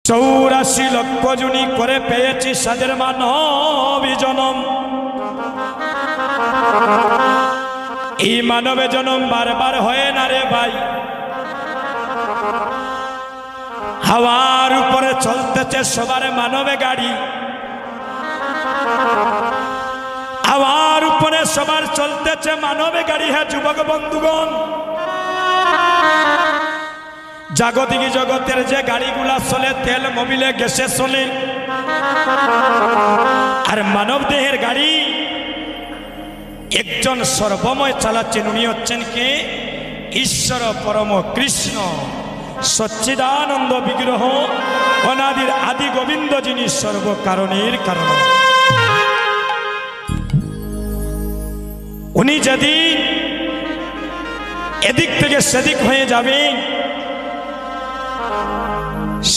84 লক্ষ জুনি করে পেয়েছি সাদের মানবী জনম। এই মানবে জনম বারবার হয় না রে ভাই। হাওয়ার উপরে চলতেছে সবার মানবে গাড়ি, হাওয়ার উপরে সবার চলতেছে মানবে গাড়ি। হ্যাঁ যুবক বন্ধুগণ, জাগতিক জগতের যে গাড়িগুলা চলে তেল মোবিলে গ্যাসে চলে, আর মানব দেহের গাড়ি একজন সর্বময় চালাচ্ছেন। উনি হচ্ছেন কে? ঈশ্বর পরম কৃষ্ণ সচ্চিদানন্দ বিগ্রহ অনাদির আদি গোবিন্দ, যিনি সর্বকারণের কারণ। উনি যেদিন এদিক থেকে সেদিক হয়ে যাবেন,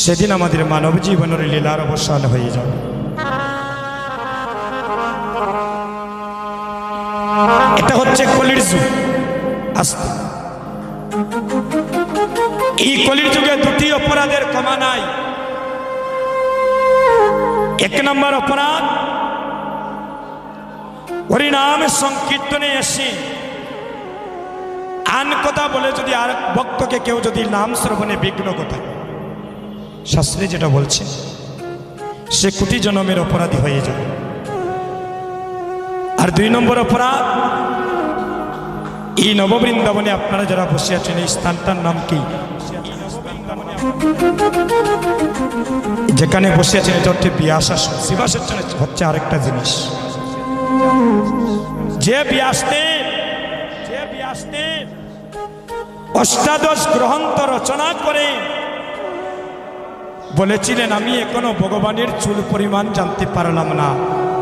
সেদিন আমাদের মানব জীবনের লীলার অবসান হয়ে যাবে। এটা হচ্ছে কলির যুগ। আস্তে এই কলির যুগে দুটি অপরাধের ক্ষমা নাই। এক নম্বর অপরাধ, হরিনাম সংকীর্তনে এসে আন কথা বলে যদি আর ভক্তকে কেউ যদি নাম শ্রবণে বিঘ্ন ঘটায়, শাস্ত্রে যেটা বলছে, সে কোটি জন্মের অপরাধী হয়ে যাবে। আর দুই নম্বর অপরাধ, এই নববৃন্দাবনে আপনারা যারা বসে আছেন, এই স্থানটার নাম কি? যেখানে বসে আছেন এটা হচ্ছে ব্যাসাসন। শিবাসাসন হচ্ছে আরেকটা জিনিস। যে ব্যাসদেব অষ্টাদশ গ্রন্থ রচনা করে বলেছিলেন, আমি এখনো ভগবানের চুল পরিমাণ জানতে পারলাম না,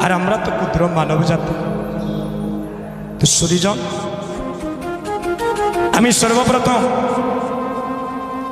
আর আমরা তো ক্ষুদ্র মানব জাতি। তো সুরিজন, আমি সর্বপ্রথম